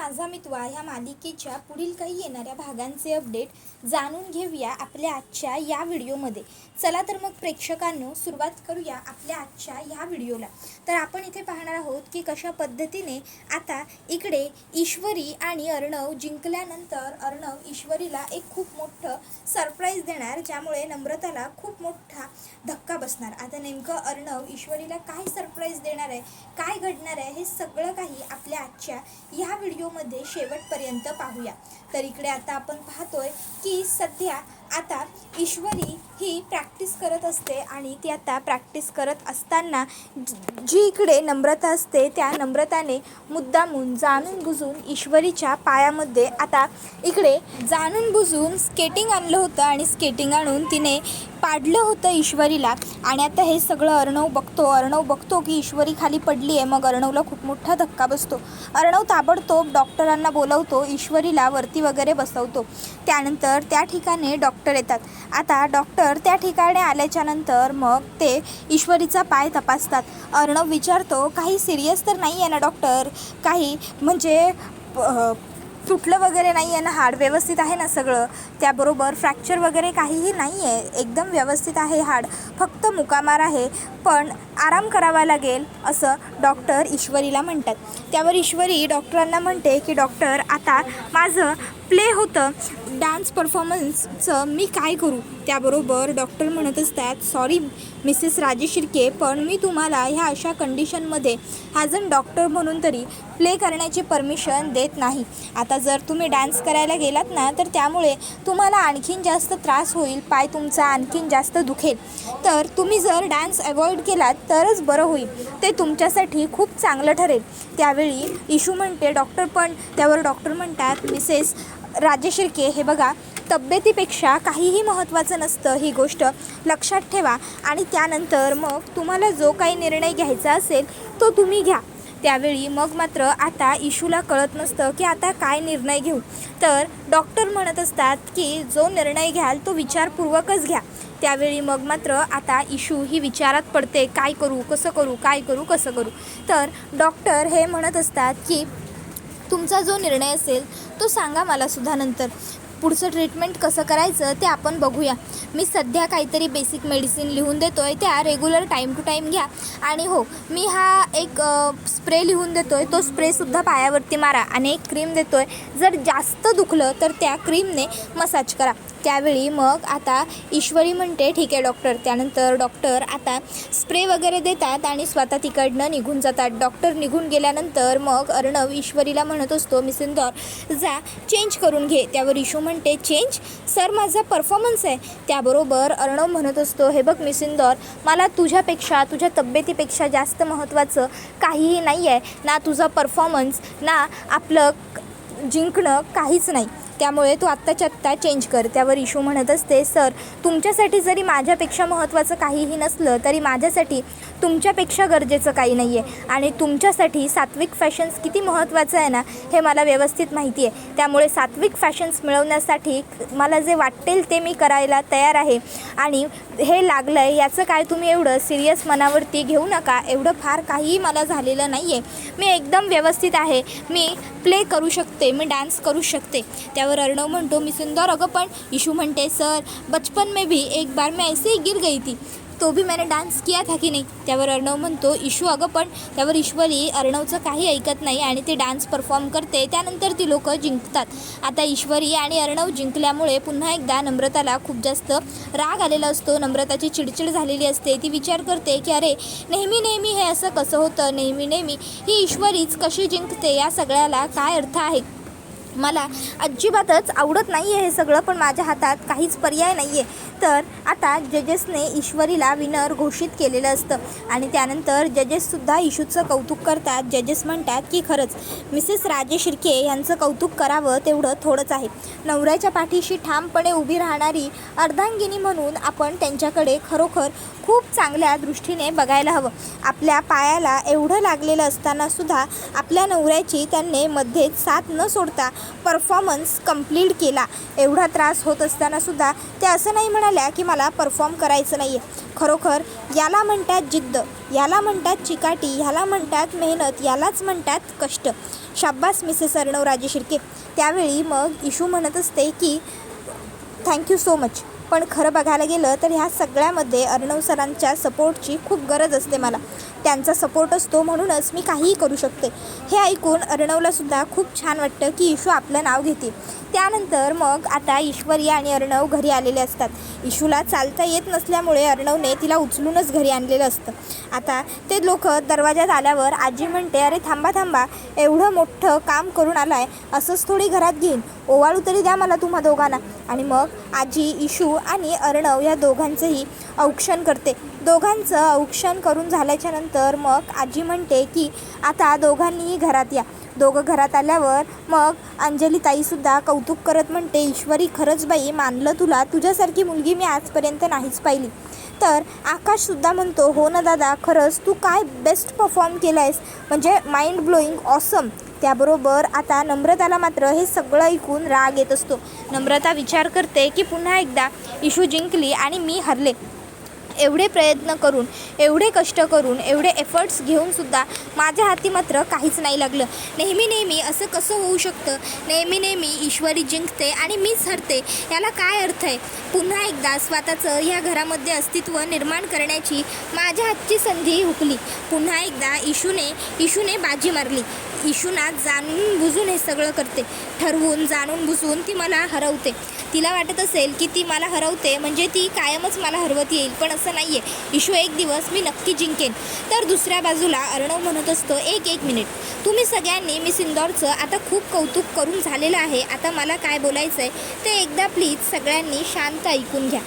माझा मितवा ह्या मालिकेच्या पुढील काही येणाऱ्या भागांचे अपडेट जाणून घेऊया आपल्या आजच्या या व्हिडिओमध्ये. चला तर मग प्रेक्षकांनो सुरुवात करूया आपल्या आजच्या ह्या व्हिडिओला. तर आपण इथे पाहणार आहोत की कशा पद्धतीने आता इकडे ईश्वरी आणि अर्णव जिंकल्यानंतर अर्णव ईश्वरीला एक खूप मोठं सरप्राईज देणार, ज्यामुळे नम्रताला खूप मोठा धक्का बसणार. आता नेमकं अर्णव ईश्वरीला काय सरप्राईज देणार आहे, काय घडणार आहे, हे सगळं काही आपल्या आजच्या ह्या व्हिडिओमध्ये शेवटपर्यंत पाहूया. तर इकडे आता आपण पाहतोय की सध्या आता ईश्वरी ही प्रॅक्टिस करत असते आणि ती आता प्रॅक्टिस करत असताना जी इकडे नम्रता असते त्या नम्रताने मुद्दामून जाणून बुजून ईश्वरीच्या पायामध्ये आता इकडे जाणून बुजून स्केटिंग आणलं होतं आणि स्केटिंग आणून तिने पाडलं होतं ईश्वरीला. आणि आता हे सगळं अर्णव बघतो की ईश्वरी खाली पडली आहे. मग अर्णवला खूप मोठा धक्का बसतो. अर्णव ताबडतोब डॉक्टरांना बोलवतो, ईश्वरीला वरती वगैरे बसवतो. त्यानंतर त्या ठिकाणी डॉक्टर येतात. आता डॉक्टर त्या ठिकाणी आल्याच्यानंतर मग ते ईश्वरीचा पाय तपासतात. अर्णव विचारतो, काही सिरियस तर नाही आहे ना डॉक्टर, काही म्हणजे तुटलं वगैरे नाही आहे ना, हाड व्यवस्थित आहे ना सगळं, त्याबरोबर फ्रॅक्चर वगैरे काहीही नाही आहे, एकदम व्यवस्थित आहे हाड, फक्त मुकामार आहे, पण आराम करावा लागेल असं डॉक्टर ईश्वरीला म्हणतात. त्यावर ईश्वरी डॉक्टरांना म्हणते की डॉक्टर, आता माझं प्ले होतं डान्स परफॉर्मन्सचं, मी काय करू. त्याबरोबर डॉक्टर म्हणत असतात, सॉरी मिसेस राजेश शिर्के, पण मी तुम्हाला ह्या अशा कंडिशनमध्ये ॲज अन डॉक्टर म्हणून तरी प्ले करण्याची परमिशन देत नाही. आता जर तुम्ही डान्स करायला गेलात ना तर त्यामुळे तुम्हाला आणखीन जास्त त्रास होईल, पाय तुमचा आणखीन जास्त दुखेल. तर तुम्ही जर डान्स अवॉइड केलात तरच बरं होईल, ते तुमच्यासाठी खूप चांगलं ठरेल. त्यावेळी इशू म्हणते, डॉक्टर पण. त्यावर डॉक्टर म्हणतात, मिसेस राजेश शिर्के, हे बघा, तब्येतीपेक्षा काहीही महत्त्वाचं नसतं, ही गोष्ट लक्षात ठेवा. आणि त्यानंतर मग तुम्हाला जो काही निर्णय घ्यायचा असेल तो तुम्ही घ्या. त्यावेळी मग मात्र आता इशूला कळत नसतं की आता काय निर्णय घेऊ. तर डॉक्टर म्हणत असतात की जो निर्णय घ्याल तो विचारपूर्वकच घ्या. त्यावेळी मग मात्र आता इशू ही विचारात पडते, काय करू, कसं करू, काय करू, कसं करू. तर डॉक्टर हे म्हणत असतात की तुमचा जो निर्णय असेल तो सांगा मला सुद्धा, नंतर पुढचं ट्रीटमेंट कसं करायचं ते आपण बघूया. मी सध्या काहीतरी बेसिक मेडिसिन लिहून देतो आहे, त्या रेग्युलर टाईम टू टाईम घ्या. आणि हो, मी हा एक स्प्रे लिहून देतो आहे, तो स्प्रेसुद्धा पायावरती मारा. आणि एक क्रीम देतो आहे, जर जास्त दुखलं तर त्या क्रीमने मसाज करा. त्यावेळी मग आता ईश्वरी म्हणते, ठीक आहे डॉक्टर. त्यानंतर डॉक्टर आता स्प्रे वगैरे देतात आणि स्वतः तिकडनं निघून जातात. डॉक्टर निघून गेल्यानंतर मग अर्णव ईश्वरीला म्हणत असतो, मिस इंदौर जा चेंज करून घे. त्यावर इशू म्हणते, चेंज सर, माझा परफॉर्मन्स आहे. त्याबरोबर अर्णव म्हणत असतो, हे बघ मिस इंदौर, मला तुझ्यापेक्षा तुझ्या तब्येतीपेक्षा जास्त महत्त्वाचं काहीही नाही आहे, ना तुझा परफॉर्मन्स ना आपलं जिंकणं, काहीच नाही. त्यामुळे तू आत्ताच्या आत्ता चेंज कर. त्यावर इशू म्हणत असते, सर तुमच्यासाठी जरी माझ्यापेक्षा महत्त्वाचं काहीही नसलं तरी माझ्यासाठी तुमच्यापेक्षा गरजेचं काही नाही आहे. आणि तुमच्यासाठी सात्विक फॅशन्स किती महत्त्वाचं आहे ना हे मला व्यवस्थित माहिती आहे. त्यामुळे सात्विक फॅशन्स मिळवण्यासाठी मला जे वाटेल ते मी करायला तयार आहे. आणि हे लागलं आहे याचं काय तुम्ही एवढं सिरियस मनावरती घेऊ नका, एवढं फार काहीही मला झालेलं नाही आहे, मी एकदम व्यवस्थित आहे, मी प्ले करू शकते, मी डान्स करू शकते. त्यावर अर्णव म्हणतो, मिस इंदौर, अगं पण. इशू म्हणते, सर बचपन में भी एक बार मैं ऐसे ही गिर गई थी, तो भी मैंने डान्स किया था की नाही. त्यावर अर्णव म्हणतो, इशू अगं पण. त्यावर ईश्वरी अर्णवचं काही ऐकत नाही आणि ते डान्स परफॉर्म करते. त्यानंतर ती लोकं जिंकतात. आता ईश्वरी आणि अर्णव जिंकल्यामुळे पुन्हा एकदा नम्रताला खूप जास्त राग आलेला असतो. नम्रताची चिडचिड झालेली असते. ती विचार करते की अरे नेहमी नेहमी हे असं कसं होतं, नेहमी नेहमी ही ईश्वरीच कशी जिंकते, या सगळ्याला काय अर्थ आहे. मला अजिबातच आवडत नाही आहे हे सगळं, पण माझ्या हातात काहीच पर्याय नाही आहे. तर आता जजेसने ईश्वरीला विनर घोषित केलेलं असतं. आणि त्यानंतर जजेससुद्धा इशूचं कौतुक करतात. जजेस म्हणतात की खरंच मिसेस राजेश शिर्के यांचं कौतुक करावं तेवढं थोडंच आहे. नवऱ्याच्या पाठीशी ठामपणे उभी राहणारी अर्धांगिनी म्हणून आपण त्यांच्याकडे खरोखर खूप चांगल्या दृष्टीने बघायला हवं. आपल्या पायाला एवढं लागलेलं असतानासुद्धा आपल्या नवऱ्याची त्यांनी मध्येच साथ न सोडता परफॉर्मन्स कंप्लीट केला. एवढा त्रास होत असतानासुद्धा ते असं नाही म्हणाल्या की मला परफॉर्म करायचं नाही आहे. खरोखर याला म्हणतात जिद्द, याला म्हणतात चिकाटी, ह्याला म्हणतात मेहनत, यालाच म्हणतात कष्ट. शाब्बास मिसेस अर्णव राजे शिर्के. त्यावेळी मग इशू म्हणत असते की थँक्यू सो मच. पण खरं बघायला गेलं तर ह्या सगळ्यामध्ये अर्णव सरांच्या सपोर्टची खूप गरज असते मला. त्यांचा सपोर्ट असतो म्हणूनच मी काहीही करू शकते. हे ऐकून अर्णवलासुद्धा खूप छान वाटतं की इशू आपलं नाव घेते. त्यानंतर मग आता ईश्वरी आणि अर्णव घरी आलेले असतात. इशूला चालता येत नसल्यामुळे अर्णवने तिला उचलूनच घरी आणलेलं असतं. आता ते लोक दरवाजात आल्यावर आजी म्हणते, अरे थांबा थांबा, एवढं मोठं काम करून आलाय, असंच थोडी घरात घेईन, ओवाळू तरी द्या मला तुम्हा दोघांना. आणि मग आजी इशू आणि अर्णव या दोघांचंही औक्षण करते. दोघांचं औक्षण करून झाल्याच्या नंतर मग आजी म्हणते की आता दोघांनीही घरात या. दोघं घरात आल्यावर मग अंजली ताईसुद्धा कौतुक करत म्हणते, ईश्वरी खरंच बाई, मानलं तुला, तुझ्यासारखी मुलगी मी आजपर्यंत नाहीच पाहिली. तर आकाशसुद्धा म्हणतो, हो ना दादा, खरंच तू काय बेस्ट परफॉर्म केलं आहेस, म्हणजे माइंड ब्लोईंग, ऑसम. त्याबरोबर आता नम्रताला मात्र हे सगळं ऐकून राग येत असतो. नम्रता विचार करते की पुन्हा एकदा इशू जिंकली आणि मी हरले. एवढे प्रयत्न करून, एवढे कष्ट करून, एवढे एफर्ट्स घेऊनसुद्धा माझ्या हाती मात्र काहीच नाही लागलं. नेहमी असं कसं होऊ शकतं? नेहमी ईश्वरी जिंकते आणि मीच हरते, याला काय अर्थ आहे? पुन्हा एकदा स्वतःचं ह्या घरामध्ये अस्तित्व निर्माण करण्याची माझ्या हातची संधी हुकली. पुन्हा एकदा इशूने बाजी मारली. इशूना जाणून बुजून हे सगळं करते, ठरवून जाणून बुजून ती मला हरवते. तिला वाटत असेल की ती मला हरवते म्हणजे ती कायमच मला हरवत येईल, पण असं नाही आहे. इशू एक दिवस मी नक्की जिंकेन. तर दुसऱ्या बाजूला अर्णव म्हणत असतो, एक मिनिट, तुम्ही सगळ्यांनी मिस इंदौरचं आता खूप कौतुक करून झालेलं आहे. आता मला काय बोलायचं आहे ते एकदा प्लीज सगळ्यांनी शांत ऐकून घ्या.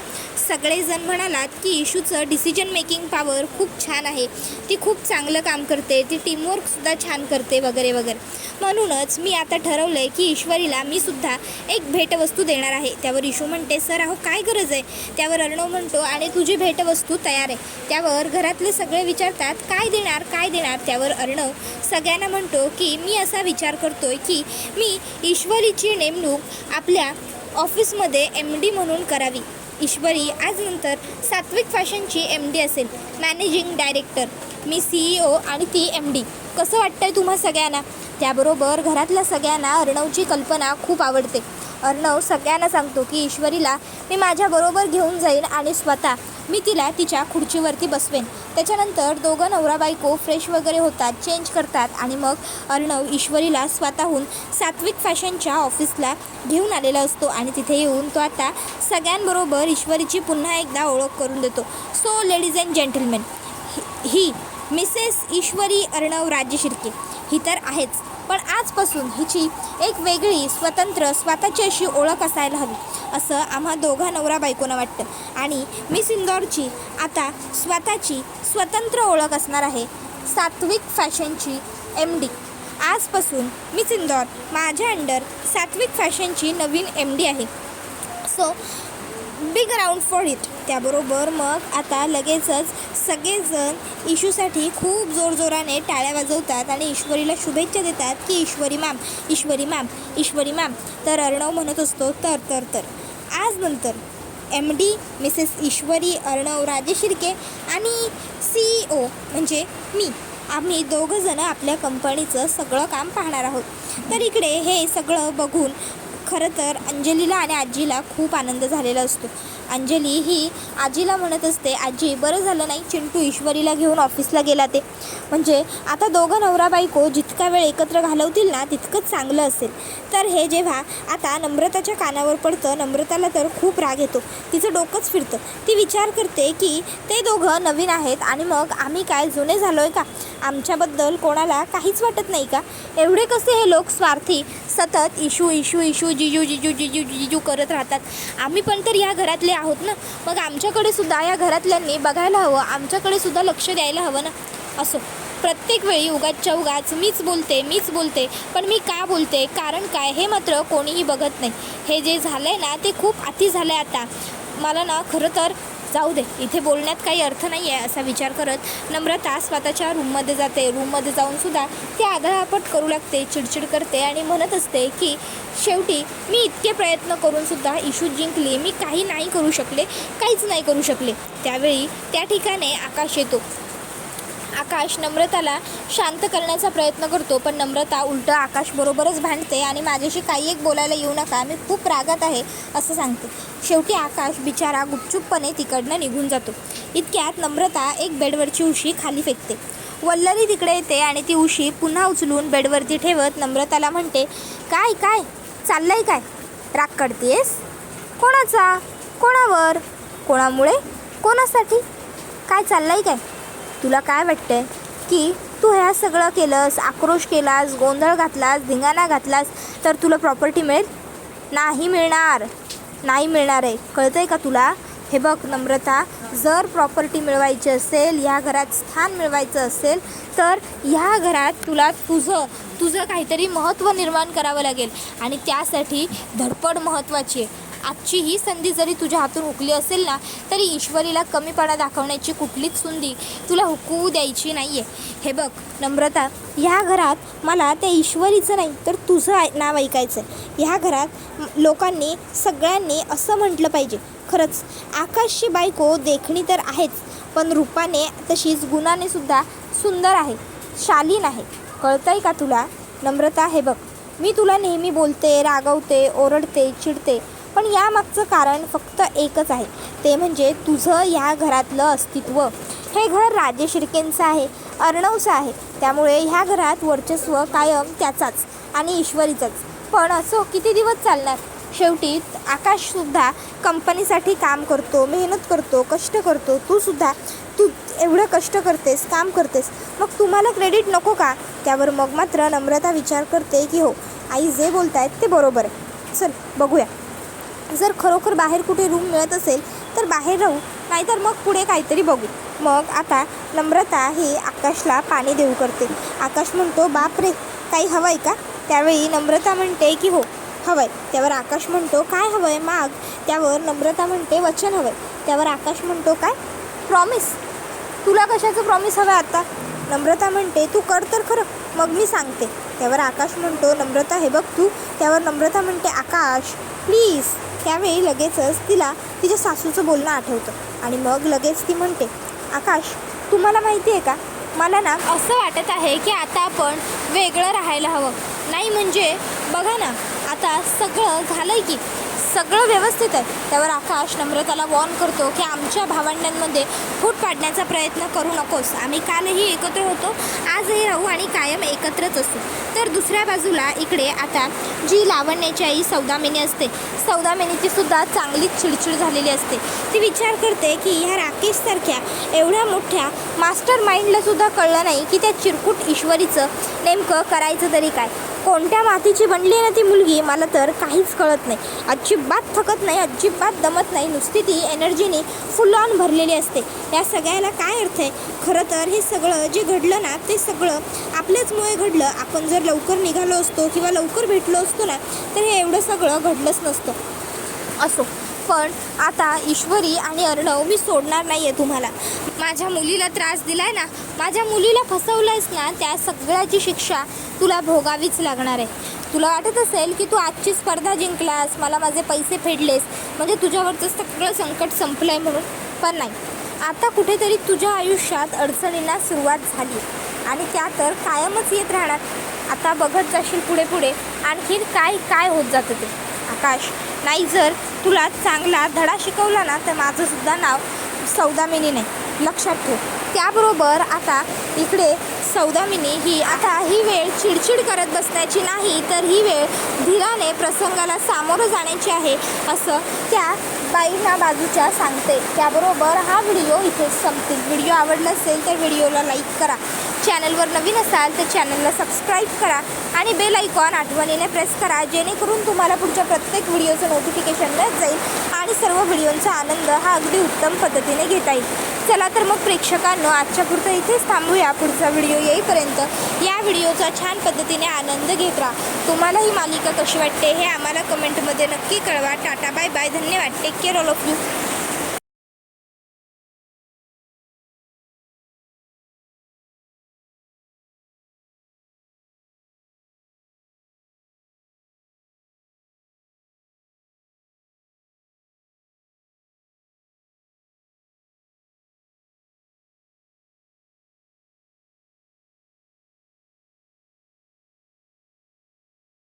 सगळेजण म्हणालात की इशूचं डिसिजन मेकिंग पॉवर खूप छान आहे, ती खूप चांगलं काम करते, ती टीमवर्कसुद्धा छान करते वगैरे वगैरे. म्हणूनच मी आता ठरवलं आहे की ईश्वरीला मी सुद्धा एक भेटवस्तू देणार आहे. त्यावर इशू म्हणते, सर अहो काय गरज आहे? त्यावर अर्णव म्हणतो, आणि तुझी भेटवस्तू तयार आहे. त्यावर घरातले सगळे विचारतात, काय देणार? त्यावर अर्णव सगळ्यांना म्हणतो की मी असा विचार करतोय की मी ईश्वरीची नेमणूक आपल्या ऑफिसमध्ये MD म्हणून करावी. ईश्वरी आजनंतर सात्विक फॅशनची MD असेल, मॅनेजिंग डायरेक्टर. मी CEO आणि ती MD. कसं वाटतंय तुम्हा सगळ्यांना? त्याबरोबर घरातल्या सगळ्यांना अर्णवची कल्पना खूप आवडते. अर्णव सगळ्यांना सांगतो की ईश्वरीला मी माझ्याबरोबर घेऊन जाईन आणि स्वतः मी तिला तिच्या खुर्चीवरती बसवेन. त्याच्यानंतर दोघं नवरा बायको फ्रेश वगैरे होतात, चेंज करतात आणि मग अर्णव ईश्वरीला स्वतःहून सात्विक फॅशनच्या ऑफिसला घेऊन आलेला असतो आणि तिथे येऊन तो आता सगळ्यांबरोबर ईश्वरीची पुन्हा एकदा ओळख करून देतो. सो लेडीज अँड जेंटलमेन, ही मिसेस ईश्वरी अर्णव राजे शिर्के ही तर आहेच, पण आजपासून हिची एक वेगळी स्वतंत्र स्वतःची अशी ओळख असायला हवी, असं आम्हा दोघा नवरा बायकोनं वाटतं. आणि मिस इंदौरची आता स्वतःची स्वतंत्र ओळख असणार आहे, सात्विक फॅशनची MD. आजपासून मिस इंदौर माझ्या अंडर सात्विक फॅशनची नवीन MD आहे. So big round for it. त्याबरोबर मग आता लगेचच सगळेजण इशूसाठी खूप जोरजोराने टाळ्या वाजवतात आणि ईश्वरीला शुभेच्छा देतात की ईश्वरी मॅम. तर अर्णव म्हणत असतो, तर आज नंतर MD मिसेस ईश्वरी अर्णव राजे शिर्के आणि CEO म्हणजे मी, आम्ही दोघंजणं आपल्या कंपनीचं सगळं काम पाहणार आहोत. तर इकडे हे सगळं बघून खरं तर अंजलीला आणि आजीला खूप आनंद झालेला असतो. अंजली ही आजीला म्हणत असते, आजी बरं झालं नाही चिंटू ईश्वरीला घेऊन ऑफिसला गेला ते, म्हणजे आता दोघं नवरा बायको जितका वेळ एकत्र घालवतील ना तितकंच चांगलं असेल. तर हे जेव्हा आता नम्रताच्या कानावर पडतं, नम्रताला तर खूप राग येतो, तिचं डोकंच फिरतं. ती विचार करते की ते दोघं नवीन आहेत आणि मग आम्ही काय जुने झालो आहे का? आमच्याबद्दल कोणाला काहीच वाटत नाही का? एवढे कसे हे लोक स्वार्थी सतत इशू जिजू करत राहतात? आम्ही पण तर या घरातले आहोत ना, मग आमच्याकडे सुद्धा या घरातल्यांनी बघायला हवं, आमच्याकडे सुद्धा लक्ष द्यायला हवं ना. असो, प्रत्येक वेळी उगाचच्या उगाच मीच बोलते, पण मी का बोलते, कारण काय, हे मात्र कोणीही बघत नाही. हे जे झालं आहे ना ते खूप अति झालं आहे. आता मला ना खरं तर जाऊ दे, इथे बोलण्यात काही अर्थ नाही आहे असा विचार करत नम्रता स्वतःच्या रूममध्ये जाते. रूममध्ये जाऊनसुद्धा ती आदळआपट करू लागते, चिडचिड करते आणि म्हणत असते की शेवटी मी इतके प्रयत्न करूनसुद्धा इशू जिंकली, मी काहीच नाही करू शकले. त्यावेळी त्या ठिकाणी आकाश येतो. आकाश नम्रताला शांत करण्याचा प्रयत्न करतो, पण नम्रता उलटं आकाशबरोबरच भांडते आणि माझ्याशी काही एक बोलायला येऊ नका, मी खूप रागात आहे असं सांगते. शेवटी आकाश बिचारा गुपचूपपणे तिकडनं निघून जातो. इतक्यात नम्रता एक बेडवरची उशी खाली फेकते. वल्लरी तिकडे येते आणि ती उशी पुन्हा उचलून बेडवरती ठेवत नम्रताला म्हणते, काय काय चाललंय, काय राग काढतेस? कोणाचा? कोणावर? कोणामुळे? कोणासाठी? काय चाललंय काय? तुला काय वाटतंय की तू ह्या सगळं केलंस, आक्रोश केलास, गोंधळ घातलास, धिंगाणा घातलास तर तुला प्रॉपर्टी मिळेल? नाही मिळणार, नाही मिळणार आहे, कळतं आहे का तुला? हे बघ नम्रता, जर प्रॉपर्टी मिळवायची असेल, ह्या घरात स्थान मिळवायचं असेल तर ह्या घरात तुला तुझं काहीतरी महत्त्व निर्माण करावं लागेल आणि त्यासाठी धडपड महत्त्वाची आहे. आजची ही संधी जरी तुझ्या हातून हुकली असेल ना, तरी ईश्वरीला कमीपणा दाखवण्याची कुठलीच संधी तुला हुकवू द्यायची नाही आहे. हे बघ नम्रता, ह्या घरात मला त्या ईश्वरीचं नाही तर तुझं नाव ऐकायचं आहे. ह्या घरात लोकांनी सगळ्यांनी असं म्हटलं पाहिजे, खरंच आकाशची बायको देखणी तर आहेच, पण रूपाने तशीच गुणाने सुद्धा सुंदर आहे, शालीन आहे. कळतं आहे का तुला नम्रता? हे बघ, मी तुला नेहमी बोलते, रागवते, ओरडते, चिडते, पण यामागचं कारण फक्त एकच आहे, ते म्हणजे तुझं ह्या घरातलं अस्तित्व. हे घर राजेश शिर्केंचं आहे, अर्णवचं आहे, त्यामुळे ह्या घरात वर्चस्व कायम त्याचाच आणि ईश्वरीचंच. पण असं किती दिवस चालणार? शेवटी आकाशसुद्धा कंपनीसाठी काम करतो, मेहनत करतो, कष्ट करतो. तू एवढं कष्ट करतेस, काम करतेस, मग तुम्हाला क्रेडिट नको का? त्यावर मग मात्र नम्रता विचार करते की हो, आई जे बोलत आहेत ते बरोबर आहे, चल बघूया. जर खरोखर बाहेर कुठे रूम मिळत असेल तर बाहेर राहू, नाहीतर मग पुढे काहीतरी बघू. मग आता नम्रता ही आकाशला पाणी देऊ करते. आकाश म्हणतो, बापरे, काही हवं आहे का? त्यावेळी नम्रता म्हणते की हो हवं आहे. त्यावर आकाश म्हणतो, काय हवं आहे माग? त्यावर नम्रता म्हणते, वचन हवं आहे. त्यावर आकाश म्हणतो, काय प्रॉमिस? तुला कशाचं प्रॉमिस हवं आहे आता? नम्रता म्हणते, तू कर तर खरं, मग मी सांगते. त्यावर आकाश म्हणतो, नम्रता हे बघ तू. त्यावर नम्रता म्हणते, आकाश प्लीज. त्यावेळी लगेचच तिला तिच्या सासूचं बोलणं आठवतं आणि मग लगेच ती म्हणते, आकाश तुम्हाला माहिती आहे का, मला ना असं वाटत आहे की आता आपण वेगळं राहायला हवं. नाही म्हणजे बघा ना, आता सगळं झालं आहे की सगळं व्यवस्थित आहे. त्यावर आकाश नम्रताला वॉर्न करतो की आमच्या भावंडांमध्ये फूट पाडण्याचा प्रयत्न करू नकोस. आम्ही कालही एकत्र होतो, आजही राहू आणि कायम एकत्रच असू. तर दुसऱ्या बाजूला इकडे आता जी लावण्याची आई सौदामिनी असते, सौदामिनीची सुद्धा चांगलीच चिडचिड झालेली असते. ती विचार करते की ह्या राकेशसारख्या एवढ्या मोठ्या मास्टर माइंडला सुद्धा कळलं नाही की त्या चिरकुट ईश्वरीचं नेमकं करायचं तरी काय. कोणत्या मातीची बनली आहे ना ती मुलगी, मला तर काहीच कळत नाही. अजिबात थकत नाही, अजिबात दमत नाही, नुसती ती एनर्जीने फुल ऑन भरलेली असते. या सगळ्याला काय अर्थ आहे? खरं तर हे सगळं जे घडलं ना ते सगळं आपल्याचमुळे घडलं. आपण जर लवकर निघालो असतो किंवा लवकर भेटलो असतो ना तर हे एवढं सगळं घडलंच नसतं. असो, पण आता ईश्वरी आणि अर्णव मी सोडणार नाही आहे तुम्हाला. माझ्या मुलीला त्रास दिला आहे ना, माझ्या मुलीला फसवलं आहेस ना, त्या सगळ्याची शिक्षा तुला भोगावीच लागणार आहे. तुला वाटत असेल की तू आजची स्पर्धा जिंकलास, मला माझे पैसे फेडलेस, म्हणजे तुझ्यावरचं सगळं संकट संपलं आहे म्हणून, पण नाही. आता कुठेतरी तुझ्या आयुष्यात अडचणींना सुरुवात झाली आणि त्या तर कायमच येत राहणार. आता बघत जाशील पुढे पुढे आणखीन काय काय होत जातं ते. आकाश, नाही जर तुला चांगला धडा शिकवला ना तर माझंसुद्धा नाव सौदामिनी नाही, लक्षात ठेव. त्याबरोबर आता इकडे सौदामिनी ही वेळ चिडचिड करत बसण्याची नाही, तर ही वेळ धीराने प्रसंगाला सामोरं जाण्याची आहे असं त्या बाईंना बाजूच्या सांगते. त्याबरोबर हा व्हिडिओ इथेच संपतील. व्हिडिओ आवडला असेल तर व्हिडिओला लाईक करा, चॅनलवर नवीन असाल तर चॅनलला सबस्क्राईब करा आणि बेल आयकॉन आठवणीने प्रेस करा, जेणेकरून तुम्हाला पुढच्या प्रत्येक व्हिडिओचं नोटिफिकेशन मिळत जाईल आणि सर्व व्हिडिओंचा आनंद हा अगदी उत्तम पद्धतीने घेता येईल. चला तर मग प्रेक्षकांनो, आजच्या पुरतं इथेच थांबूया. पुढचा व्हिडिओ येईपर्यंत या व्हिडिओचा छान पद्धतीने आनंद घेत राहा. तुम्हाला ही मालिका कशी वाटते हे आम्हाला कमेंटमध्ये नक्की कळवा. टाटा, बाय बाय, धन्यवाद, take care all of you.